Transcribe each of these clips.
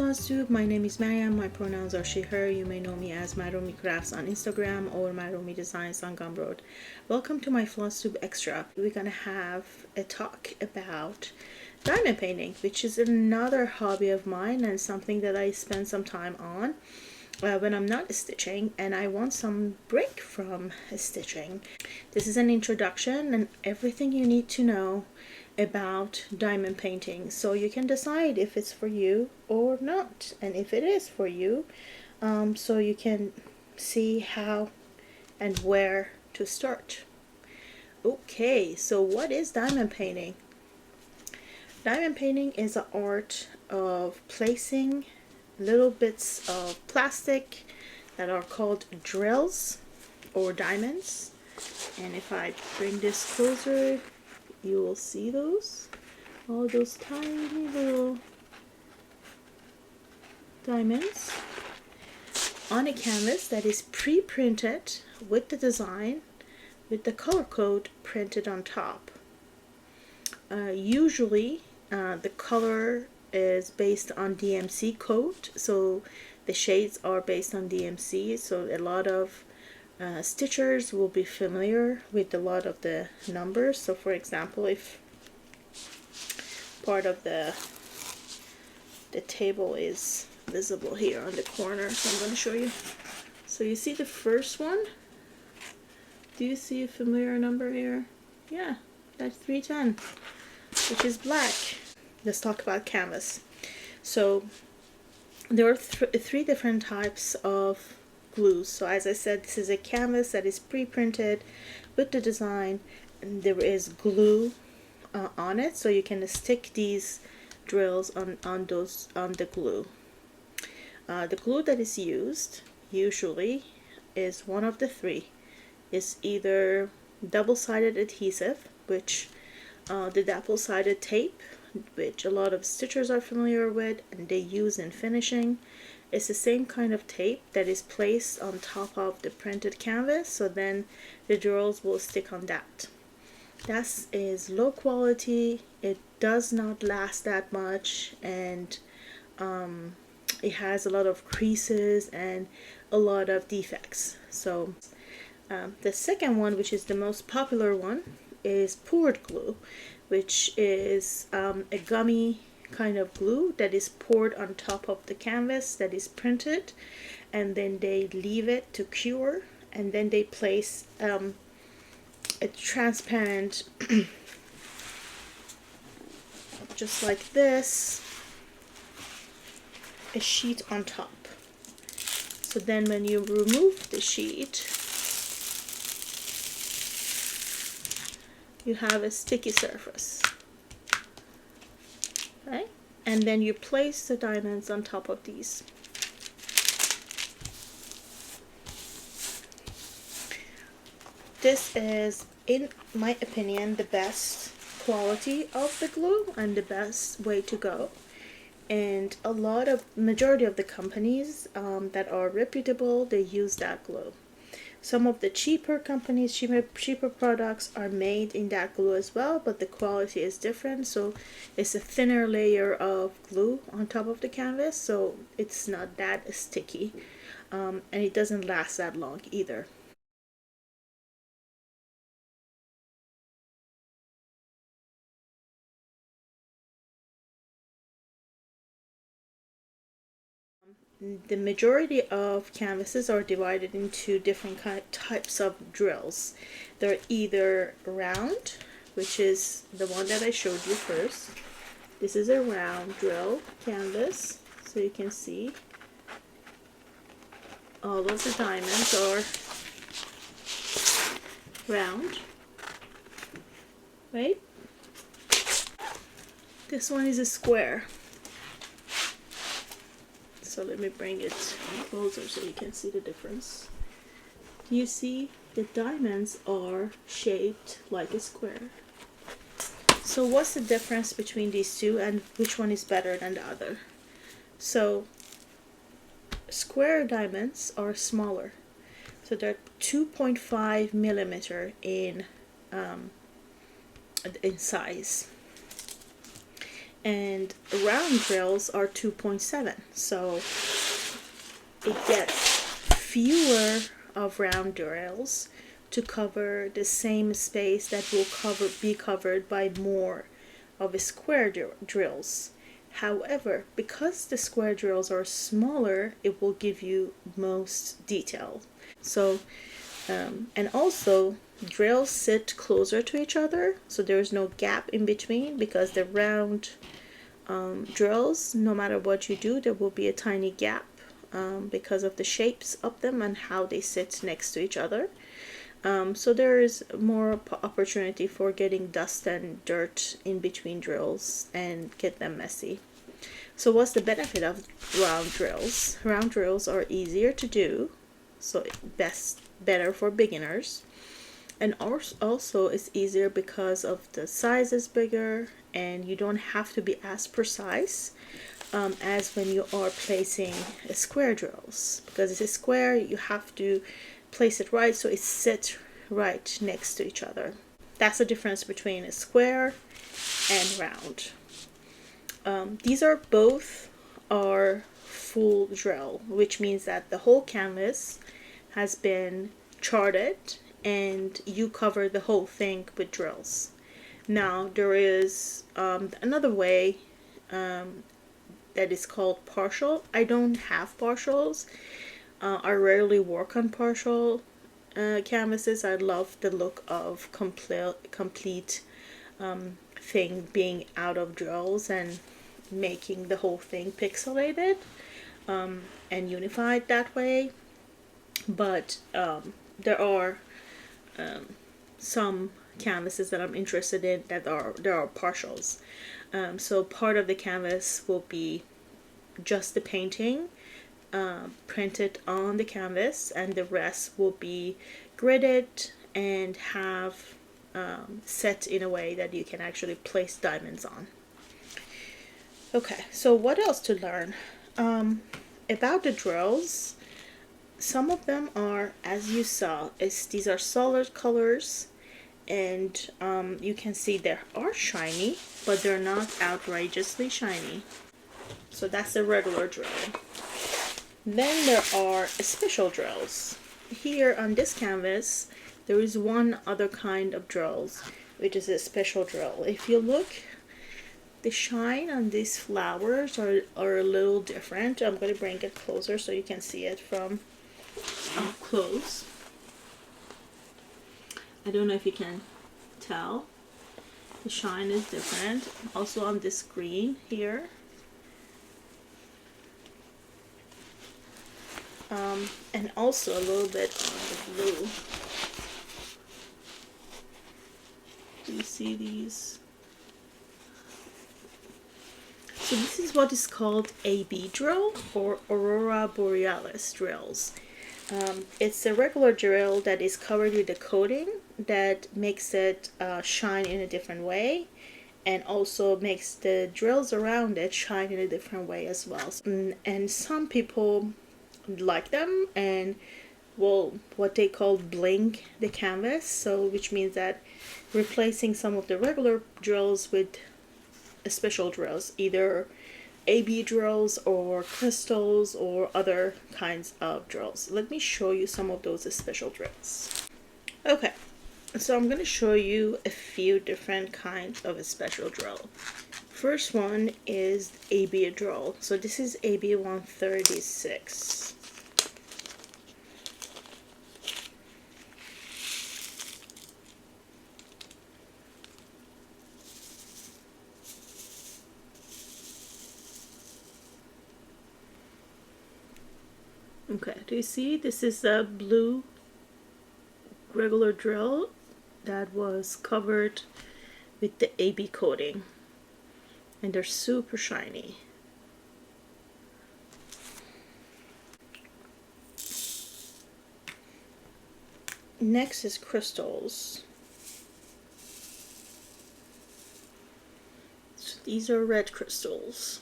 Flosstube. My name is Mariam. My pronouns are she, her. You may know me as Marroomycrafts on Instagram or Marroomy Designs on Gumroad. Welcome to my Flosstube Extra. We're gonna have a talk about diamond painting, which is another hobby of mine and something that I spend some time on when I'm not stitching and I want some break from stitching. This is an introduction and everything you need to know about diamond painting, so you can decide if it's for you or not, and if it is for you, so you can see how and where to start. Okay, so what is diamond painting? Diamond painting is an art of placing little bits of plastic that are called drills or diamonds, and if I bring this closer, you will see all those tiny little diamonds on a canvas that is pre-printed with the design, with the color code printed on top. Usually the color is based on DMC code, so the shades are based on DMC, so a lot of stitchers will be familiar with a lot of the numbers. So for example, if part of the table is visible here on the corner, so I'm going to show you. So you see the first one, do you see a familiar number here? Yeah, that's 310, which is black. Let's talk about canvas. So there are three different types of glues. So as I said, this is a canvas that is pre-printed with the design, and there is glue on it, so you can stick these drills on the glue. The glue that is used usually is one of the three. It's either double-sided adhesive, which the double-sided tape, which a lot of stitchers are familiar with and they use in finishing. It's the same kind of tape that is placed on top of the printed canvas, so then the drills will stick on that. That is low quality, it does not last that much, and it has a lot of creases and a lot of defects. So the second one, which is the most popular one, is poured glue, which is a gummy kind of glue that is poured on top of the canvas that is printed, and then they leave it to cure, and then they place a transparent just like this, a sheet on top. So then when you remove the sheet, you have a sticky surface. Okay? And then you place the diamonds on top of these. This is, in my opinion, the best quality of the glue and the best way to go. And majority of the companies that are reputable, they use that glue. Some of the cheaper companies, cheaper products are made in that glue as well, but the quality is different. So it's a thinner layer of glue on top of the canvas, so it's not that sticky, and it doesn't last that long either. The majority of canvases are divided into different types of drills. They're either round, which is the one that I showed you first. This is a round drill canvas, so you can see all of the diamonds are round, right? This one is a square. So let me bring it closer so you can see the difference. You see the diamonds are shaped like a square. So what's the difference between these two and which one is better than the other? So square diamonds are smaller. So they're 2.5 millimeter in size. and round drills are 2.7. So it gets fewer of round drills to cover the same space that will be covered by more of a square drills. However, because the square drills are smaller, it will give you most detail. So, and also drills sit closer to each other, so there's no gap in between, because the round drills, no matter what you do, there will be a tiny gap because of the shapes of them and how they sit next to each other. So there is more opportunity for getting dust and dirt in between drills and get them messy. So what's the benefit of round drills? Round drills are easier to do, so better for beginners. And also it's easier because of the size is bigger and you don't have to be as precise as when you are placing a square drills. Because it's a square, you have to place it right so it sits right next to each other. That's the difference between a square and round. These are both are full drill, which means that the whole canvas has been charted and you cover the whole thing with drills. Now there is another way that is called partial. I don't have partials. I rarely work on partial canvases. I love the look of complete thing being out of drills and making the whole thing pixelated and unified that way. But there are some canvases that I'm interested in that there are partials. So part of the canvas will be just the painting printed on the canvas, and the rest will be gridded and have set in a way that you can actually place diamonds on. Okay, so what else to learn about the drills? Some of them are, as you saw, these are solid colors, and you can see they are shiny, but they're not outrageously shiny. So that's a regular drill. Then there are special drills. Here on this canvas, there is one other kind of drills, which is a special drill. If you look, the shine on these flowers are a little different. I'm going to bring it closer so you can see it from up close. I don't know if you can tell. The shine is different. Also on this green here. And also a little bit on the blue. Do you see these? So this is what is called AB drill, or Aurora Borealis drills. It's a regular drill that is covered with a coating that makes it shine in a different way, and also makes the drills around it shine in a different way as well. And some people like them and will what they call blink the canvas, so which means that replacing some of the regular drills with special drills, either AB drills or crystals or other kinds of drills. Let me show you some of those special drills. Okay, so I'm going to show you a few different kinds of a special drill. First one is AB drill. So this is AB 136. Okay, do you see? This is a blue regular drill that was covered with the AB coating, and they're super shiny. Next is crystals. So these are red crystals.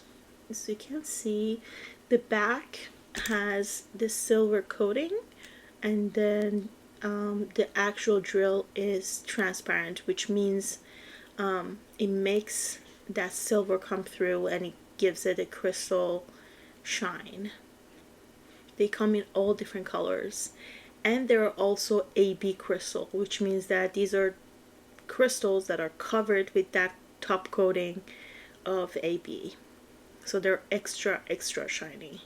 So you can see the back has this silver coating, and then the actual drill is transparent, which means it makes that silver come through and it gives it a crystal shine. They come in all different colors. And there are also AB crystal, which means that these are crystals that are covered with that top coating of AB. So they're extra shiny.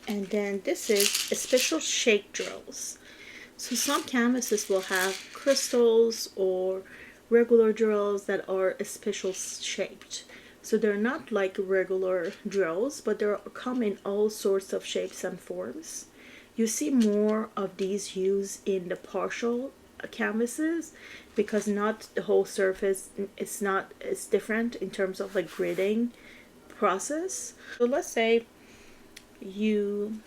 And then this is a special shake drills. So some canvases will have crystals or regular drills that are special shaped. So they're not like regular drills, but they come in all sorts of shapes and forms. You see more of these used in the partial canvases because not the whole surface, it's different in terms of like gridding process. So let's say you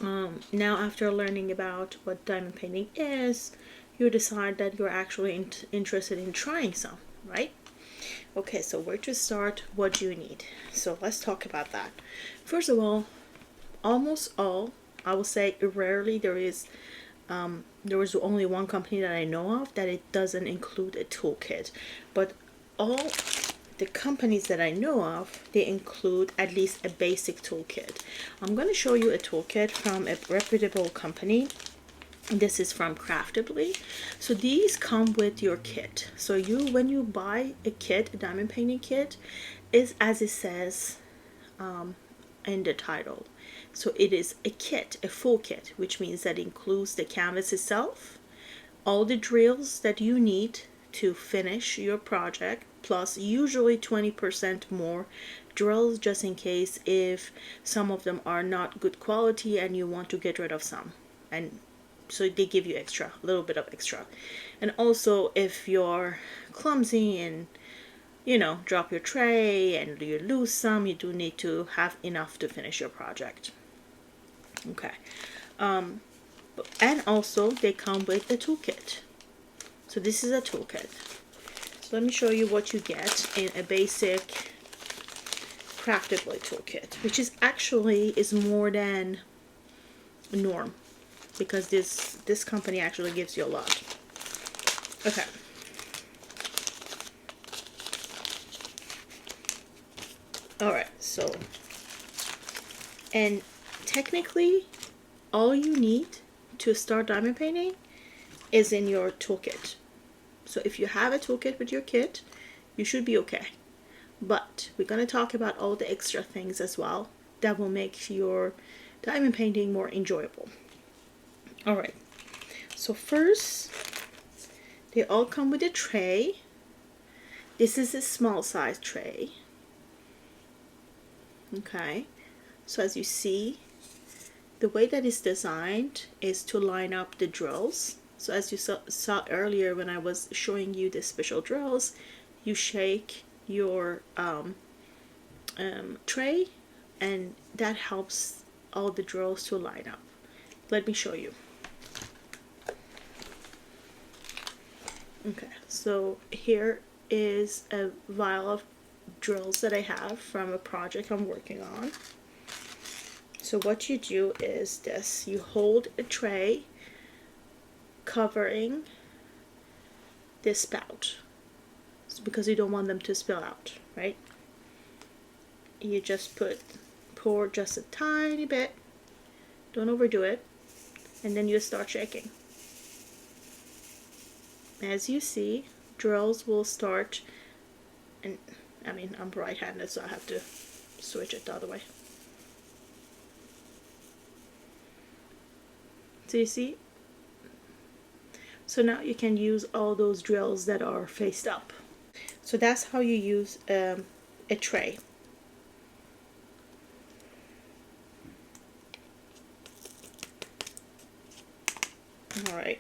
now, after learning about what diamond painting is, you decide that you're actually interested in trying some, right? Okay, so where to start, what do you need? So let's talk about that. First of all, almost all, I will say rarely, there is only one company that I know of that it doesn't include a toolkit, but all the companies that I know of, they include at least a basic toolkit. I'm going to show you a toolkit from a reputable company. This is from Craftably. So these come with your kit. So when you buy a kit, a diamond painting kit, is as it says in the title. So it is a kit, a full kit, which means that it includes the canvas itself, all the drills that you need to finish your project, plus usually 20% more drills just in case if some of them are not good quality and you want to get rid of some. And so they give you extra, a little bit of extra. And also if you're clumsy and drop your tray and you lose some, you do need to have enough to finish your project. Okay. And also they come with a toolkit. So this is a toolkit. So let me show you what you get in a basic Craftably toolkit, which is more than norm because this company actually gives you a lot. Okay. Alright, so, and technically all you need to start diamond painting is in your toolkit. So if you have a toolkit with your kit, you should be okay. But we're going to talk about all the extra things as well that will make your diamond painting more enjoyable. Alright, so first, they all come with a tray. This is a small size tray. Okay, so as you see, the way that it's designed is to line up the drills. So as you saw earlier when I was showing you the special drills, you shake your tray and that helps all the drills to line up. Let me show you. Okay, so here is a vial of drills that I have from a project I'm working on. So what you do is this: you hold a tray covering this spout. It's because you don't want them to spill out, right? You just pour just a tiny bit, don't overdo it, and then you start shaking. As you see, drills will start, and I mean, I'm right-handed, so I have to switch it the other way. So you see? So now you can use all those drills that are faced up. So that's how you use a tray. Alright.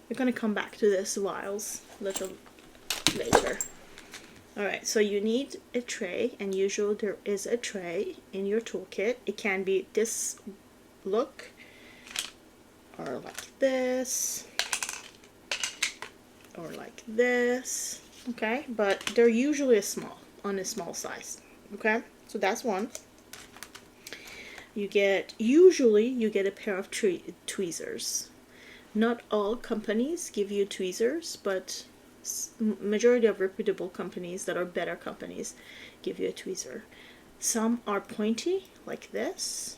We're going to come back to this vials a little later. Alright, so you need a tray, and usually there is a tray in your toolkit. It can be this look, or like this, or like this, okay? But they're usually on a small size, okay? So that's one. Usually you get a pair of tweezers. Not all companies give you tweezers, but majority of reputable companies that are better companies give you a tweezer. Some are pointy like this.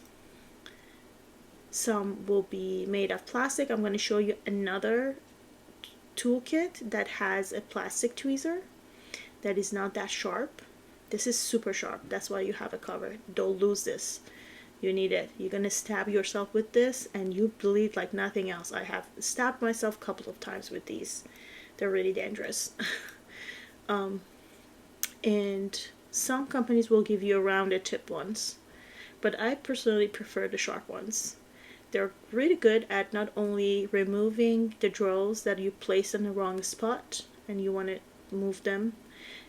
Some will be made of plastic. I'm going to show you another toolkit that has a plastic tweezer that is not that sharp. This is super sharp. That's why you have a cover. Don't lose this. You need it. You're going to stab yourself with this and you bleed like nothing else. I have stabbed myself a couple of times with these. They're really dangerous. And some companies will give you a rounded tip ones, but I personally prefer the sharp ones. They're really good at not only removing the drills that you place in the wrong spot and you want to move them.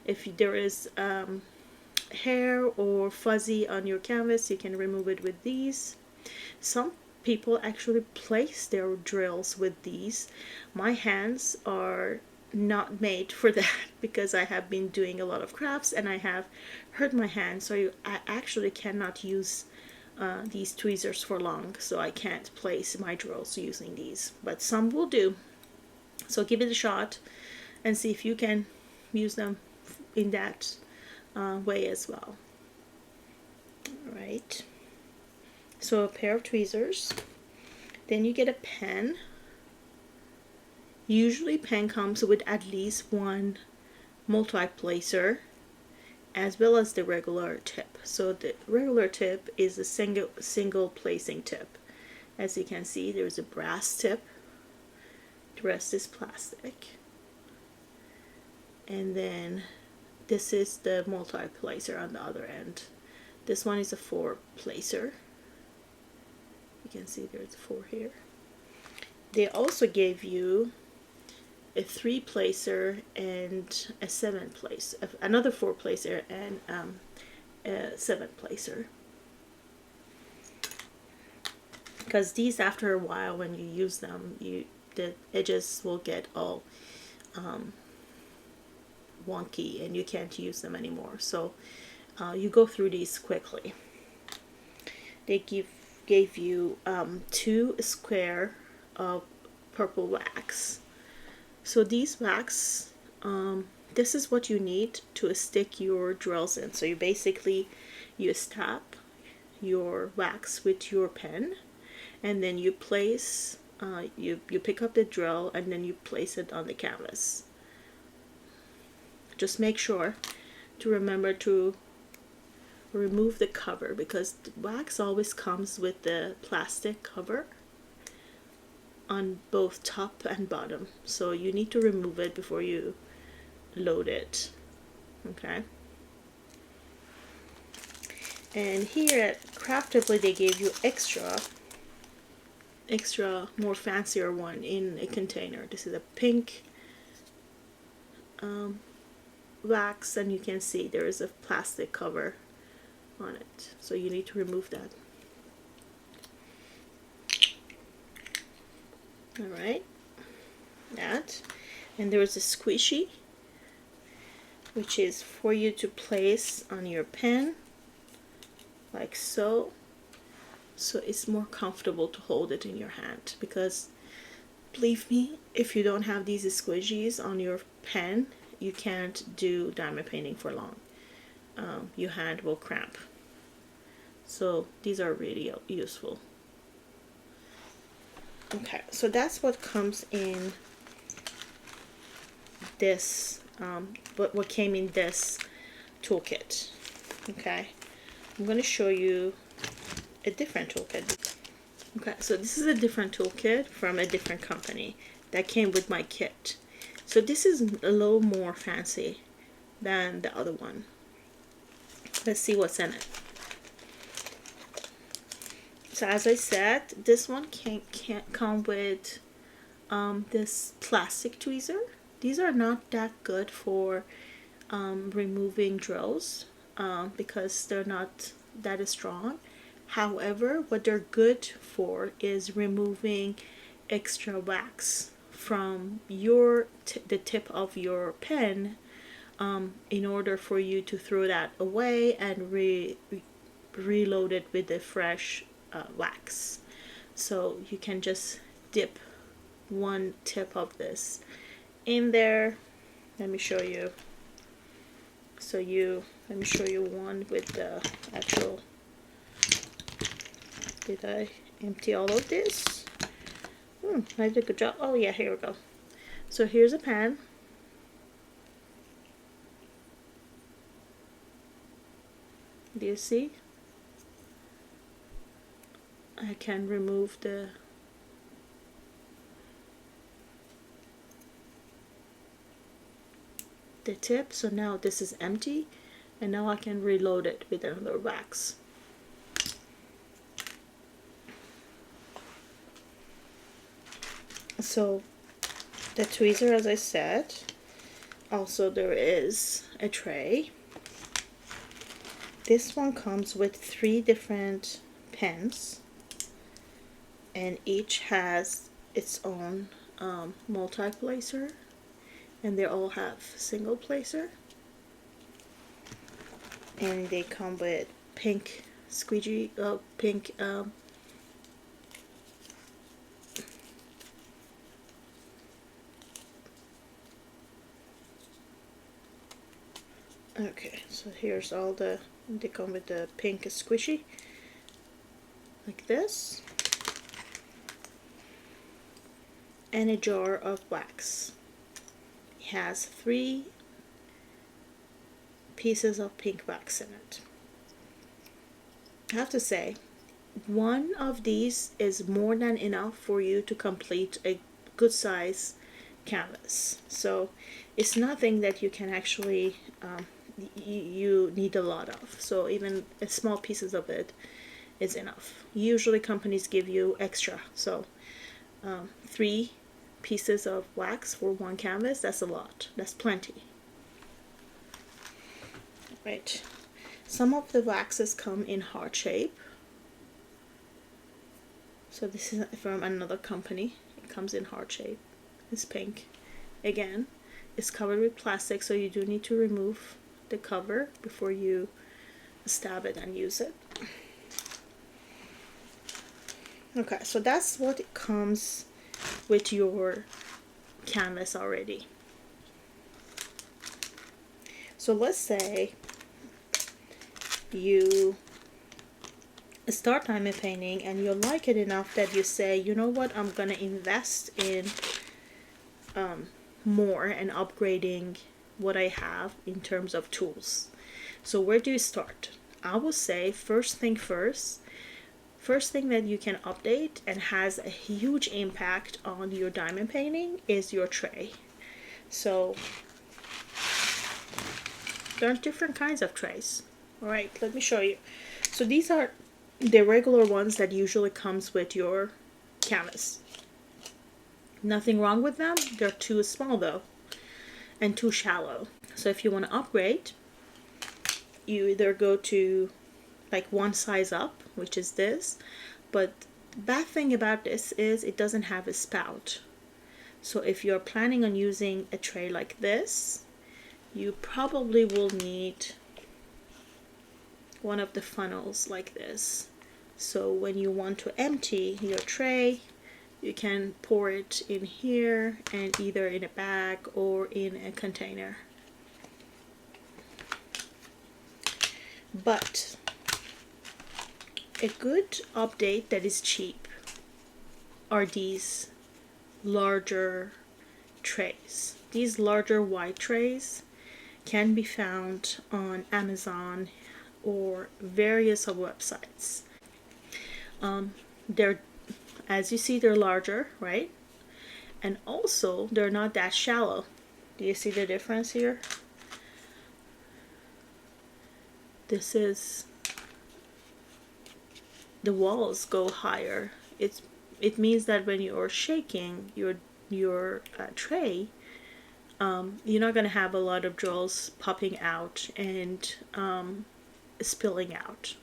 If there is hair or fuzzy on your canvas, you can remove it with these. Some people actually place their drills with these. My hands are not made for that because I have been doing a lot of crafts and I have hurt my hand, so I actually cannot use these tweezers for long, so I can't place my drills using these, but some will do. So give it a shot and see if you can use them in that way as well. Alright, so a pair of tweezers, then you get a pen. Usually pen comes with at least one multi-placer as well as the regular tip. So the regular tip is a single placing tip. As you can see, there's a brass tip. The rest is plastic. And then this is the multi-placer on the other end. This one is a 4-placer. You can see there's 4 here. They also gave you a 3-placer and a 7-placer, another 4-placer and a 7-placer. Because these, after a while, when you use them, the edges will get all wonky and you can't use them anymore. So you go through these quickly. They gave you 2 square of purple wax. So these wax, this is what you need to stick your drills in. So you stab your wax with your pen, and then you place, you pick up the drill and then you place it on the canvas. Just make sure to remember to remove the cover, because the wax always comes with the plastic cover on both top and bottom, so you need to remove it before you load it. Okay, and here at Craftably they gave you extra more fancier one in a container. This is a pink wax, and you can see there is a plastic cover on it, so you need to remove that. Alright, that, and there is a squishy, which is for you to place on your pen like so, so it's more comfortable to hold it in your hand. Because believe me, if you don't have these squishies on your pen, you can't do diamond painting for long. Your hand will cramp. So these are really useful. Okay, so that's what comes in this, what came in this toolkit. Okay, I'm going to show you a different toolkit. Okay, so this is a different toolkit from a different company that came with my kit. So this is a little more fancy than the other one. Let's see what's in it. So as I said, this one can't come with this plastic tweezer. These are not that good for removing drills because they're not that strong. However, what they're good for is removing extra wax from the tip of your pen in order for you to throw that away and reload it with the fresh wax. So you can just dip one tip of this in there. Let me show you. Let me show you one with the actual. Did I empty all of this? I did a good job. Oh yeah, here we go. So here's a pan. Do you see? I can remove the tip, so now this is empty, and now I can reload it with another wax. So the tweezer, as I said, also there is a tray. This one comes with 3 different pens, and each has its own multi-placer, and they all have single placer, and they come with pink squeegee, pink okay, so here's all they come with the pink squishy like this, and a jar of wax. It has 3 pieces of pink wax in it. I have to say, one of these is more than enough for you to complete a good size canvas. So it's nothing that you can actually you need a lot of, so even small pieces of it is enough. Usually companies give you extra, so 3 pieces of wax for one canvas, that's a lot, that's plenty. Right, some of the waxes come in heart shape, so this is from another company. It comes in heart shape. It's pink. Again, it's covered with plastic, so you do need to remove the cover before you stab it and use it. Okay, so that's what it comes with your canvas already. So let's say you start diamond painting and you like it enough that you say, you know what, I'm gonna invest in more and upgrading what I have in terms of tools. So where do you start? I would say first thing that you can update and has a huge impact on your diamond painting is your tray. So there are different kinds of trays. All right, let me show you. So these are the regular ones that usually comes with your canvas. Nothing wrong with them. They're too small though and too shallow. So if you want to upgrade, you either go to like one size up, which is this, but bad thing about this is it doesn't have a spout. So if you're planning on using a tray like this, you probably will need one of the funnels like this. So when you want to empty your tray, you can pour it in here and either in a bag or in a container. But a good update that is cheap are these larger trays. These larger white trays can be found on Amazon or various websites. They're, as you see, they're larger, right? And also they're not that shallow. Do you see the difference here? This is, the walls go higher. It means that when you're shaking your tray, you're not going to have a lot of jewels popping out and spilling out.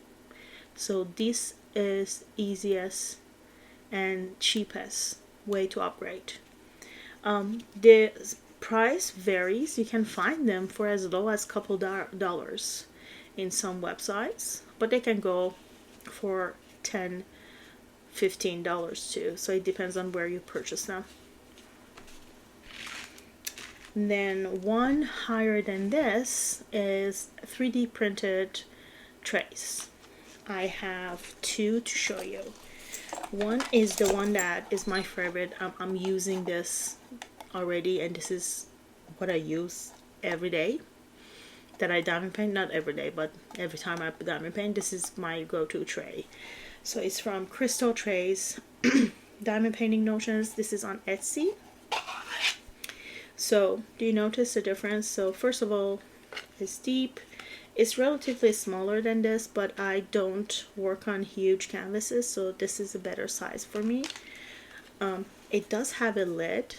So this is easiest and cheapest way to upgrade. The price varies. You can find them for as low as a couple dollars in some websites, but they can go for $10, $15 too. So it depends on where you purchase them. Then one higher than this is 3D printed trays. I have two to show you. One is the one that is my favorite. I'm using this already, and this is what I use every day that I diamond paint. Not every day, but every time I diamond paint, this is my go-to tray. So it's from Crystal Trays Diamond Painting Notions. This is on Etsy. So do you notice the difference? So first of all, it's deep. It's relatively smaller than this, but I don't work on huge canvases, so this is a better size for me. It does have a lid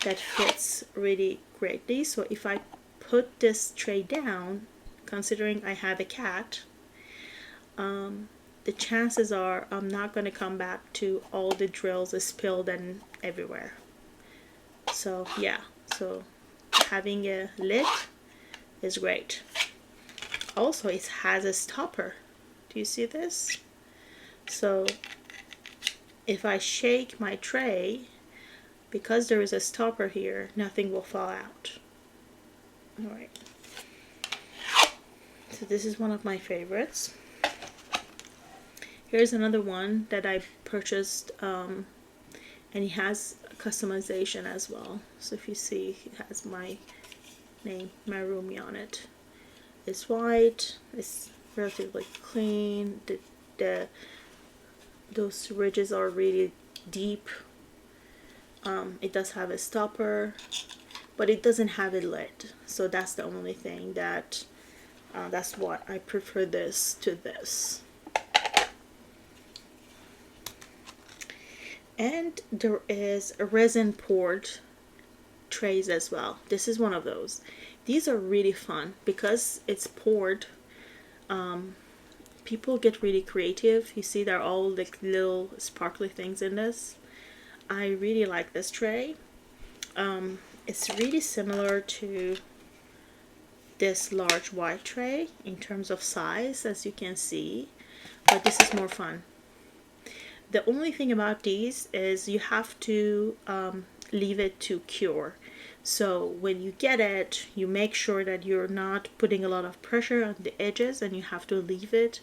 that fits really greatly. So if I put this tray down, considering I have a cat, the chances are I'm not going to come back to all the drills spilled and everywhere. So yeah, so having a lid is great. Also, it has a stopper. Do you see this? So if I shake my tray, because there is a stopper here, nothing will fall out. All right. So this is one of my favorites. Here's another one that I purchased, and it has customization as well. So if you see, it has my name, Marroomy, on it. It's white. It's relatively clean. Those ridges are really deep. It does have a stopper, but it doesn't have a lid. So that's the only thing that that's what I prefer this to this. And there is a resin poured trays as well. This is one of those. These are really fun because it's poured. People get really creative. You see, there are all like little sparkly things in this. I really like this tray. It's really similar to this large white tray in terms of size, as you can see, but this is more fun. The only thing about these is you have to leave it to cure. So when you get it, you make sure that you're not putting a lot of pressure on the edges, and you have to leave it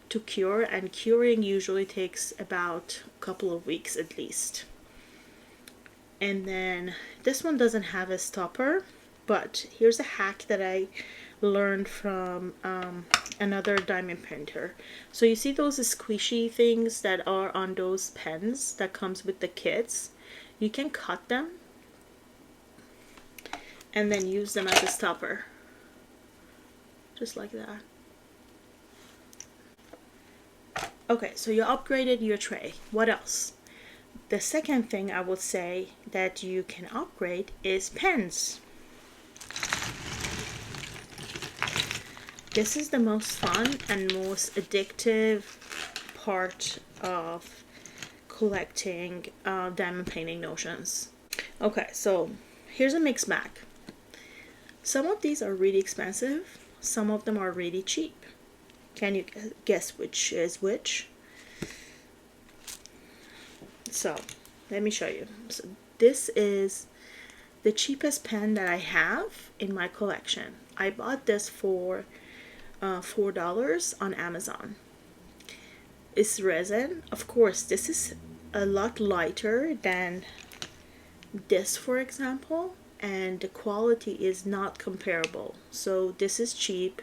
to cure, and curing usually takes about a couple of weeks at least. And then this one doesn't have a stopper, but here's a hack that I learned from another diamond painter. So you see those squishy things that are on those pens that comes with the kits? You can cut them and then use them as a stopper, just like that. Okay, so you upgraded your tray. What else? The second thing I would say that you can upgrade is pens. This is the most fun and most addictive part of collecting diamond painting notions. Okay, so here's a mixed bag. Some of these are really expensive. Some of them are really cheap. Can you guess which is which? So let me show you. So this is the cheapest pen that I have in my collection. I bought this for $4 on Amazon. It's resin. Of course, this is a lot lighter than this, for example, and the quality is not comparable. So this is cheap,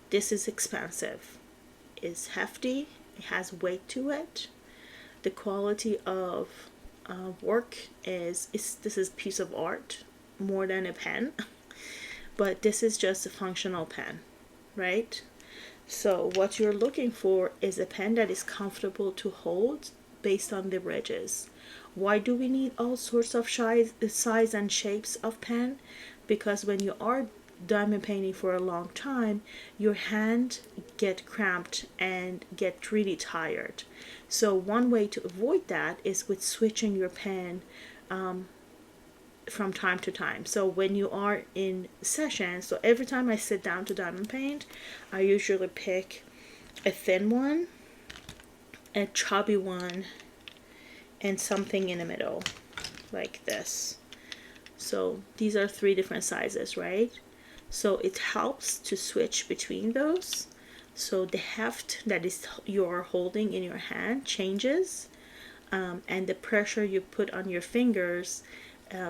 this is expensive. It's hefty, it has weight to it. The quality of work is this is a piece of art more than a pen. But this is just a functional pen, right? So what you're looking for is a pen that is comfortable to hold based on the ridges. Why do we need all sorts of size and shapes of pen? Because when you are diamond painting for a long time, your hand get cramped and get really tired. So one way to avoid that is with switching your pen from time to time. So when you are in session, so every time I sit down to diamond paint, I usually pick a thin one, a chubby one, and something in the middle like this. So these are 3 different sizes, right? So it helps to switch between those. So the heft that is you're holding in your hand changes, and the pressure you put on your fingers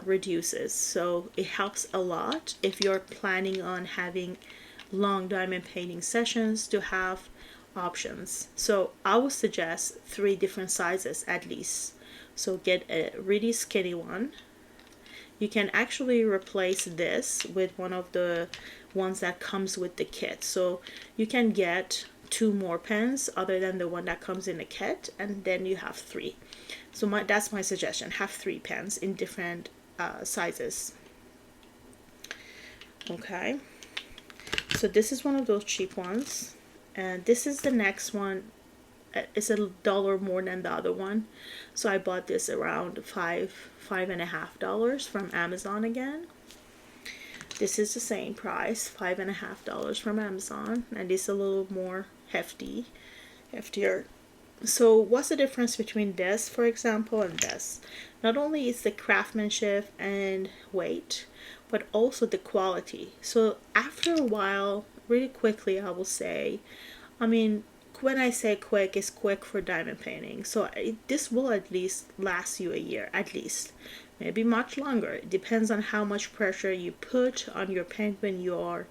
reduces. So it helps a lot if you're planning on having long diamond painting sessions to have options. So I would suggest 3 different sizes at least. So get a really skinny one. You can actually replace this with one of the ones that comes with the kit. So you can get 2 more pens other than the one that comes in the kit, and then you have 3. So that's my suggestion. Have 3 pens in different sizes. Okay. So this is one of those cheap ones. And this is the next one. It's $1 more than the other one. So I bought this around $5.50 from Amazon again. This is the same price, $5.50 from Amazon, and it's a little more heftier. So what's the difference between this, for example, and this? Not only is the craftsmanship and weight, but also the quality. So after a while, really quickly, I will say, I mean, when I say quick, it's quick for diamond painting. So this will at least last you a year, at least. Maybe much longer. It depends on how much pressure you put on your pen when you are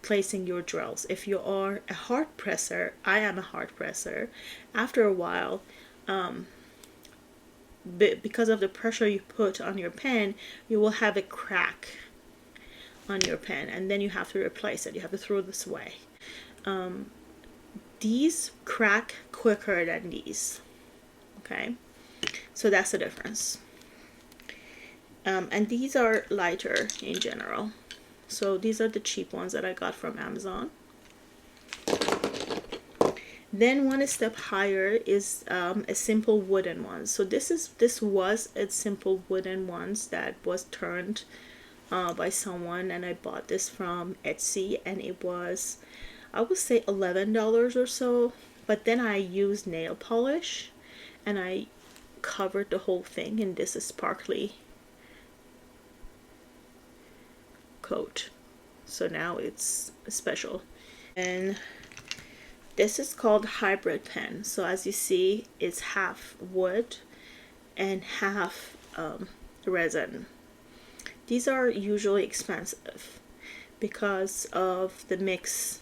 placing your drills. If you are a hard presser, I am a hard presser, after a while, because of the pressure you put on your pen, you will have a crack on your pen, and then you have to replace it. You have to throw this away. These crack quicker than these. Okay, so that's the difference. And these are lighter in general. So these are the cheap ones that I got from Amazon. Then one step higher is a simple wooden one. So this was a simple wooden ones that was turned by someone, and I bought this from Etsy, and it was, I would say, $11 or so. But then I used nail polish and I covered the whole thing in this sparkly coat. So now it's special. And this is called hybrid pen. So as you see, it's half wood and half resin. These are usually expensive because of the mix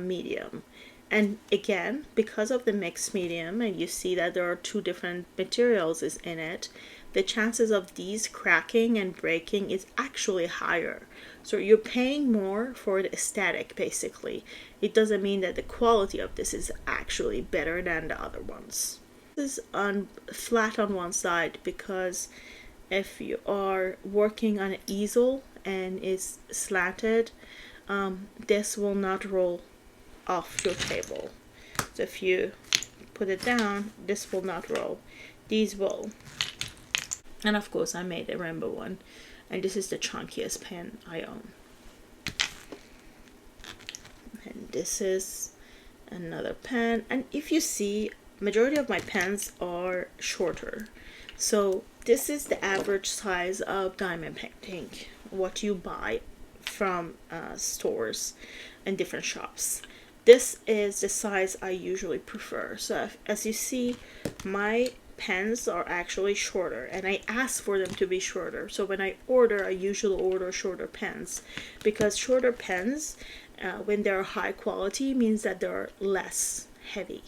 medium. And again, because of the mixed medium, and you see that there are 2 different materials is in it, the chances of these cracking and breaking is actually higher. So you're paying more for the aesthetic, basically. It doesn't mean that the quality of this is actually better than the other ones. This is flat on one side, because if you are working on an easel and it's slanted, this will not roll off your table. So if you put it down, this will not roll. These will. And of course I made a rainbow one, and this is the chunkiest pen I own. And this is another pen, and if you see, majority of my pens are shorter. So this is the average size of diamond painting, what you buy from stores and different shops. This is the size I usually prefer. So as you see, my pens are actually shorter, and I ask for them to be shorter. So when I order, I usually order shorter pens, because shorter pens, when they're high quality, means that they're less heavy.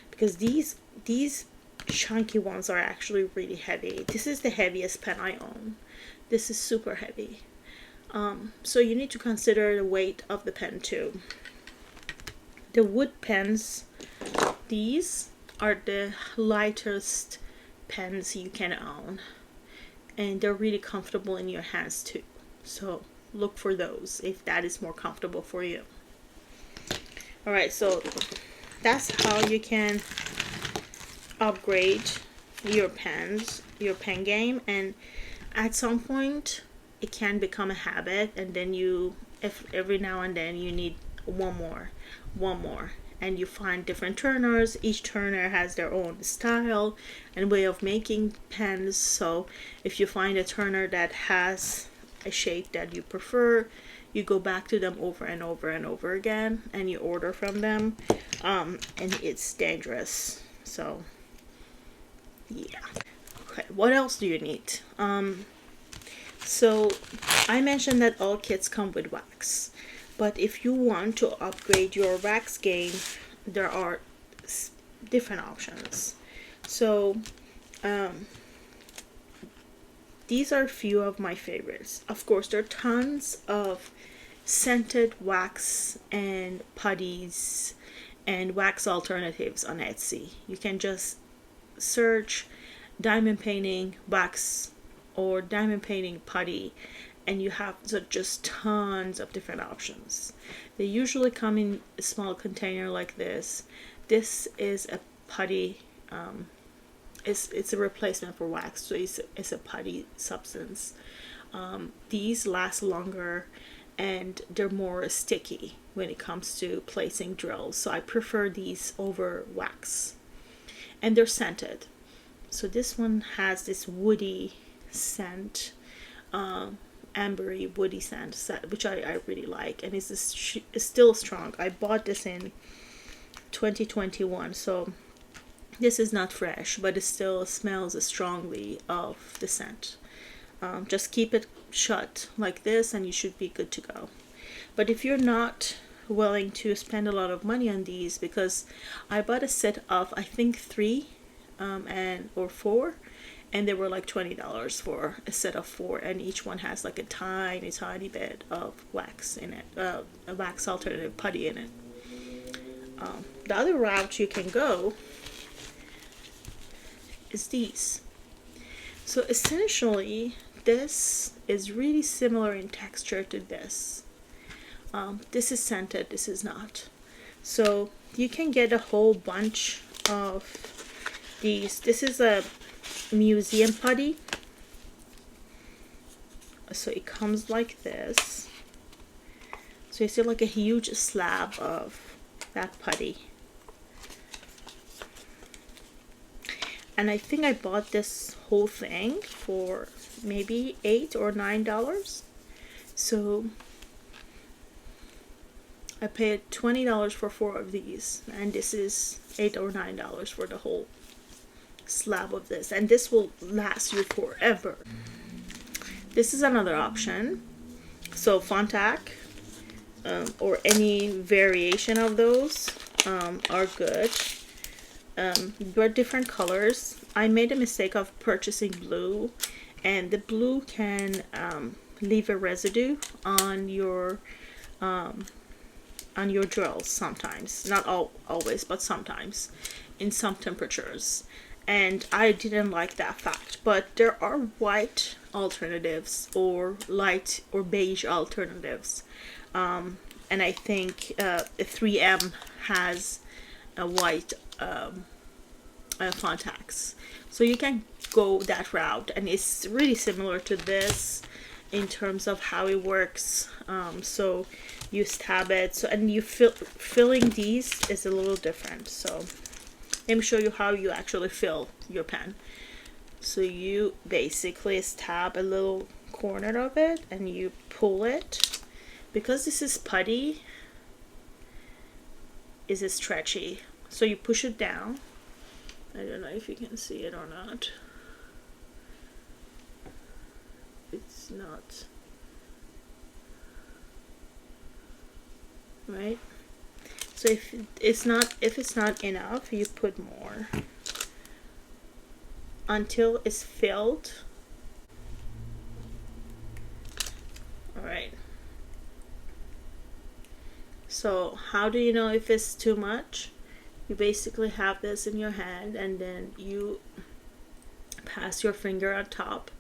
Because these chunky ones are actually really heavy. This is the heaviest pen I own. This is super heavy. So you need to consider the weight of the pen too. The wood pens, these are the lightest pens you can own, and they're really comfortable in your hands too. So look for those if that is more comfortable for you. Alright, so that's how you can upgrade your pens, your pen game, and at some point it can become a habit, and then if every now and then you need one more, and you find different turners. Each turner has their own style and way of making pens. So if you find a turner that has a shape that you prefer, you go back to them over and over and over again, and you order from them, and it's dangerous. So yeah. Okay, what else do you need? So I mentioned that all kits come with wax, but if you want to upgrade your wax game, there are different options. So these are a few of my favorites. Of course, there are tons of scented wax and putties and wax alternatives on Etsy. You can just search diamond painting wax or diamond painting putty, and you have just tons of different options. They usually come in a small container like this. This is a putty. It's a replacement for wax, so it's a putty substance. These last longer, and they're more sticky when it comes to placing drills, so I prefer these over wax. And they're scented. So this one has this woody scent, ambery woody scent, which I really like, and it's still strong. I bought this in 2021, so this is not fresh, but it still smells strongly of the scent. Just keep it shut like this and you should be good to go. But if you're not willing to spend a lot of money on these, because I bought a set of I think 3 or 4, and they were like $20 for a set of 4, and each one has like a tiny bit of wax in it, a wax alternative putty in it. The other route you can go is these. So essentially this is really similar in texture to this. This is scented, this is not. So you can get a whole bunch of these. This is a museum putty. So it comes like this. So you see like a huge slab of that putty. And I think I bought this whole thing for maybe $8 or $9. So I paid $20 for 4 of these, and this is $8 or $9 for the whole slab of this, and this will last you forever. This is another option. So Fontac or any variation of those are good. There are different colors. I made a mistake of purchasing blue, and the blue can leave a residue on your drills sometimes. Not always, but sometimes in some temperatures. And I didn't like that fact. But there are white alternatives or light or beige alternatives. And I think 3M has a white Fontacs. So you can go that route, and it's really similar to this in terms of how it works. So you stab it, and you filling these is a little different. So let me show you how you actually fill your pen. So you basically stab a little corner of it and you pull it. Because this is putty, is stretchy, so you push it down. I don't know if you can see it or not. It's not right. So if it's not enough, you put more until it's filled. All right. So how do you know if it's too much? You basically have this in your hand, and then you pass your finger on top.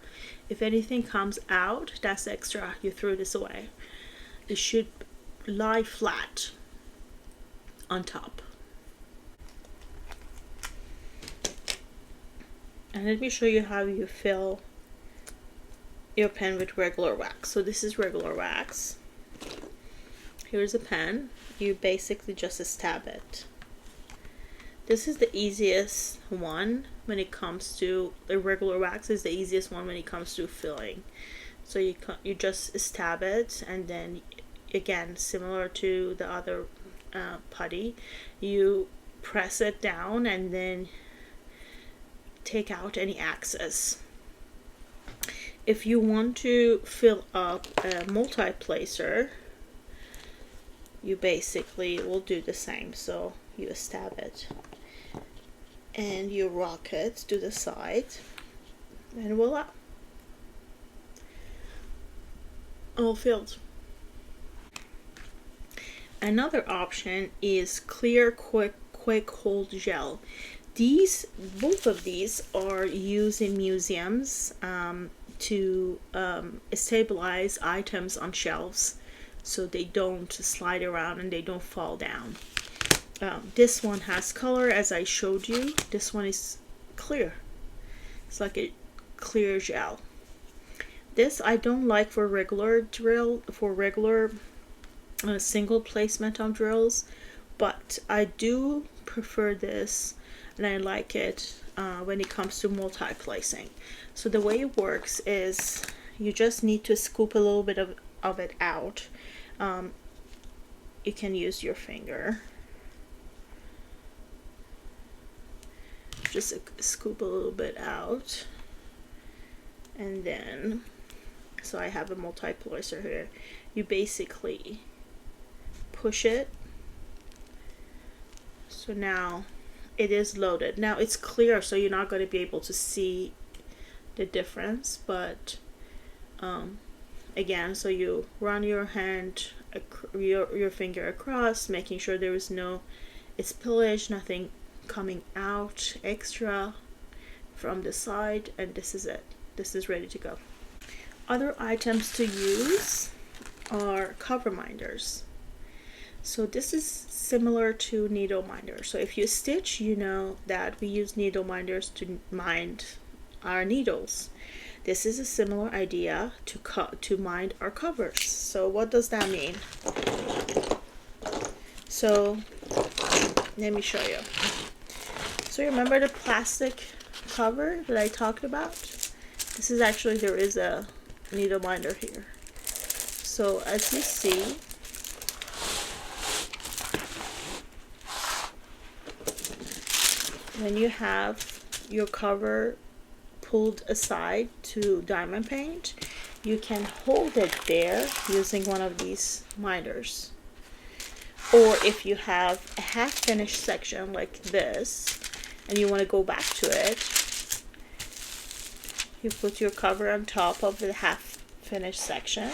If anything comes out, that's extra. You throw this away. It should lie flat on top. And let me show you how you fill your pen with regular wax. So this is regular wax, Here's a pen. You basically just stab it. This is the easiest one when it comes to the regular wax. Is the easiest one when it comes to filling. So you just stab it, and then again, similar to the other putty, you press it down and then take out any excess. If you want to fill up a multi-placer, you basically will do the same. So you stab it and you rock it to the side, and voila, all filled. Another option is clear quick hold gel. Both of these are used in museums to stabilize items on shelves so they don't slide around and they don't fall down. This one has color, as I showed you. This one is clear. It's like a clear gel. This I don't like for regular single placement of drills, but I do prefer this, and I like it when it comes to multi-placing. So the way it works is you just need to scoop a little bit of it out. You can use your finger. Just scoop a little bit out, and then, so I have a multi-placer here. You basically push it. So now it is loaded. Now it's clear, so you're not going to be able to see the difference, but again, so you run your hand, your finger across, making sure there is no spillage, nothing coming out extra from the side, and this is it. This is ready to go. Other items to use are cover minders. So this is similar to needle minders. So if you stitch, you know that we use needle minders to mind our needles. This is a similar idea to mind our covers. So what does that mean? So let me show you. So remember the plastic cover that I talked about? This is actually, there is a needle minder here. So as you see, when you have your cover pulled aside to diamond paint, you can hold it there using one of these minders. Or if you have a half finished section like this and you want to go back to it, you put your cover on top of the half finished section,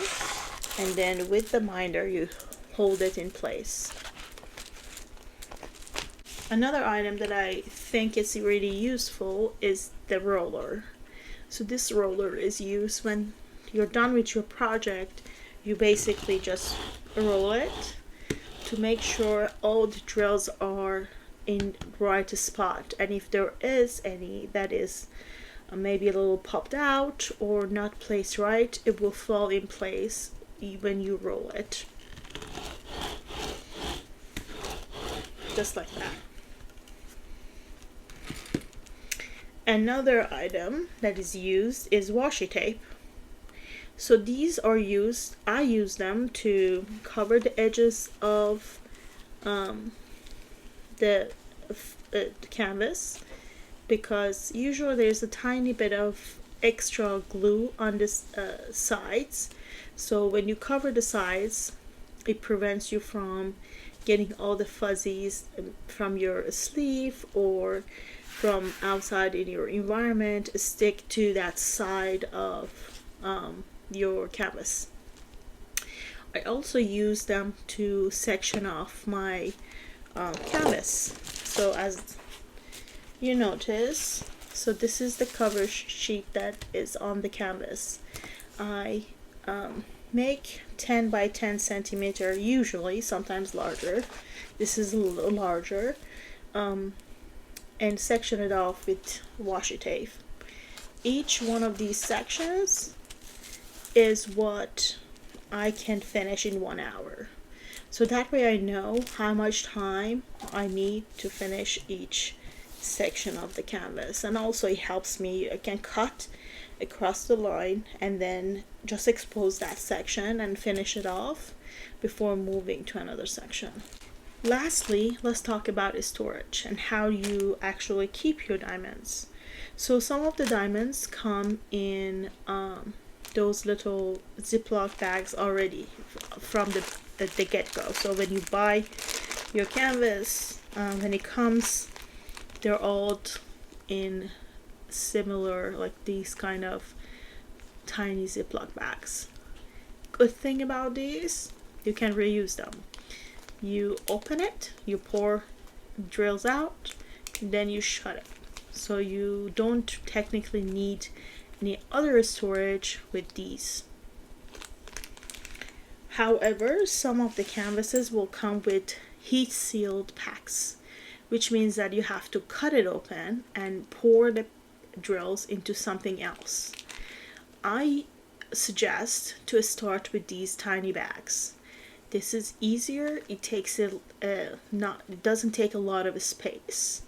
and then with the minder you hold it in place. Another item that I think is really useful is the roller. So this roller is used when you're done with your project. You basically just roll it to make sure all the drills are in right spot, and if there is any that is maybe a little popped out or not placed right, it will fall in place when you roll it, just like that. Another item that is used is washi tape. So these are used, I use them to cover the edges of the canvas, because usually there's a tiny bit of extra glue on the sides. So when you cover the sides, it prevents you from getting all the fuzzies from your sleeve or from outside in your environment stick to that side of your canvas. I also use them to section off my canvas. So as you notice, so this is the cover sheet that is on the canvas. I make 10 by 10 centimeter, usually, sometimes larger. This is a little larger, and section it off with washi tape. Each one of these sections is what I can finish in 1 hour. So that way I know how much time I need to finish each section of the canvas. And also it helps me, I can cut across the line and then just expose that section and finish it off before moving to another section. Lastly, let's talk about storage and how you actually keep your diamonds. So some of the diamonds come in those little Ziploc bags already from the get-go. So when you buy your canvas, when it comes, they're all in similar, like these kind of tiny Ziploc bags. Good thing about these, you can reuse them. You open it, you pour drills out, then you shut it. So you don't technically need any other storage with these. However, some of the canvases will come with heat sealed packs, which means that you have to cut it open and pour the drills into something else. I suggest to start with these tiny bags. This is easier. It takes it doesn't take a lot of space,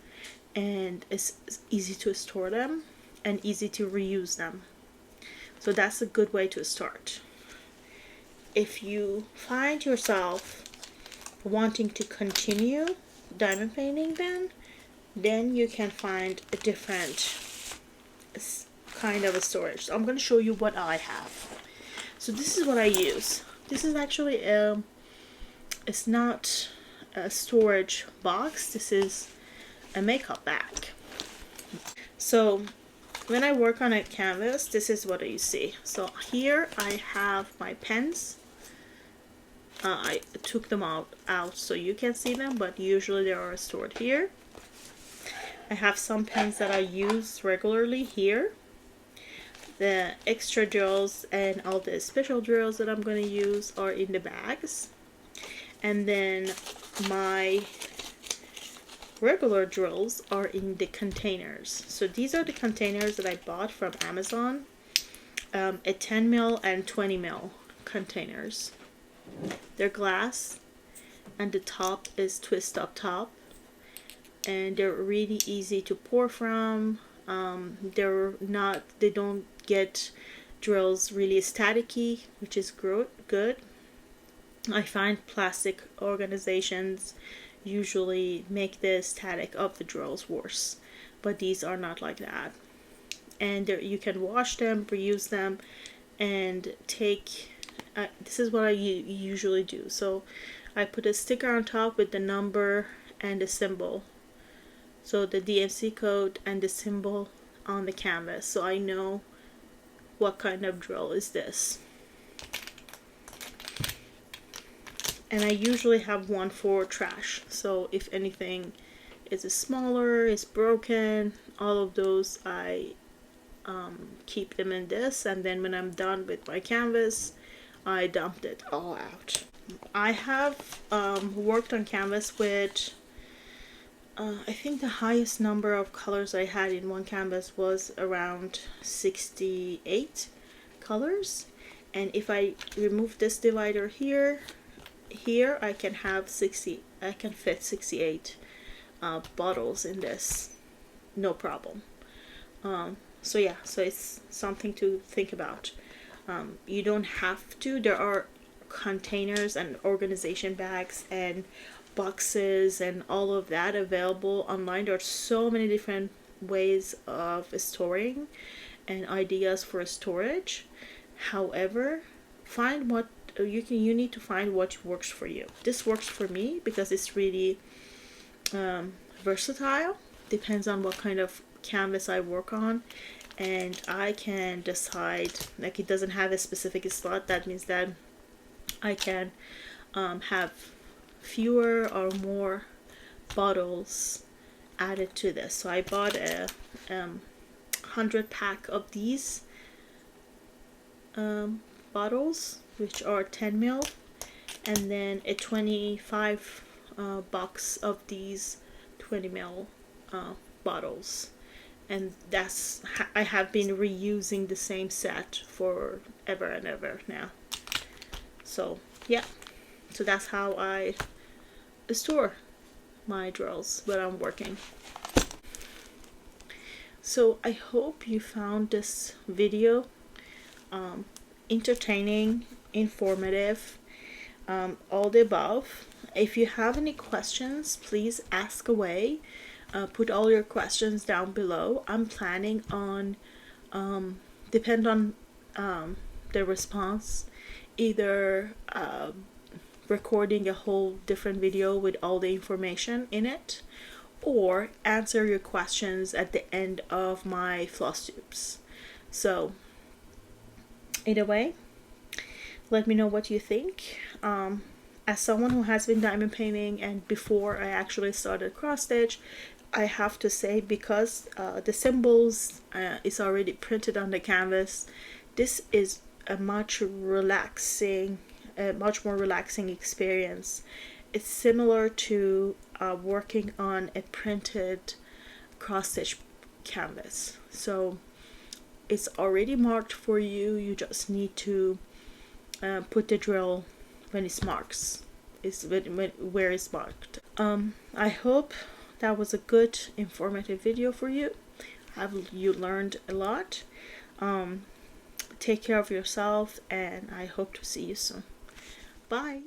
and it's easy to store them and easy to reuse them. So that's a good way to start. If you find yourself wanting to continue diamond painting, then you can find a different kind of a storage. So I'm going to show you what I have. So this is what I use. This is actually it's not a storage box. This is a makeup bag. So when I work on a canvas, this is what you see. So here I have my pens. I took them out so you can see them, but usually they are stored here. I have some pens that I use regularly here. The extra drills and all the special drills that I'm going to use are in the bags. And then my regular drills are in the containers. So these are the containers that I bought from Amazon. A 10 mil and 20 mil containers. They're glass and the top is twist up top, and they're really easy to pour from. They don't get drills really staticky, which is good. I find plastic organizations usually make the static of the drills worse, but these are not like that. And you can wash them, reuse them, and take this is what I usually do. So I put a sticker on top with the number and the symbol, so the DMC code and the symbol on the canvas, so I know what kind of drill is this. And I usually have one for trash, so if anything is smaller, is broken, all of those I keep them in this, and then when I'm done with my canvas, I dumped it all out. I have worked on canvas with I think the highest number of colors I had in one canvas was around 68 colors, and if I remove this divider here I can fit 68 bottles in this, no problem. So yeah, so it's something to think about. You don't have to. There are containers and organization bags and boxes and all of that available online. There are so many different ways of storing and ideas for storage. However, find what you need to find what works for you. This works for me because it's really versatile. Depends on what kind of canvas I work on, and I can decide, like, it doesn't have a specific slot. That means that I can have fewer or more bottles added to this. So I bought a 100 pack of these bottles, which are 10 mil, and then a 25 box of these 20 mil bottles, and I have been reusing the same set for ever and ever now. So yeah, So that's how I store my drills when I'm working. So I hope you found this video entertaining, informative, all the above. If you have any questions, please ask away. Put all your questions down below. I'm planning on, depend on the response, either recording a whole different video with all the information in it, or answer your questions at the end of my Flosstubes. So either way, let me know what you think. As someone who has been diamond painting, and before I actually started cross stitch, I have to say, because the symbols is already printed on the canvas, this is a much more relaxing experience. It's similar to working on a printed cross stitch canvas. So it's already marked for you. You just need to put the drill when it's marked. Where it's marked. I hope that was a good, informative video for you. You learned a lot. Take care of yourself, and I hope to see you soon. Bye.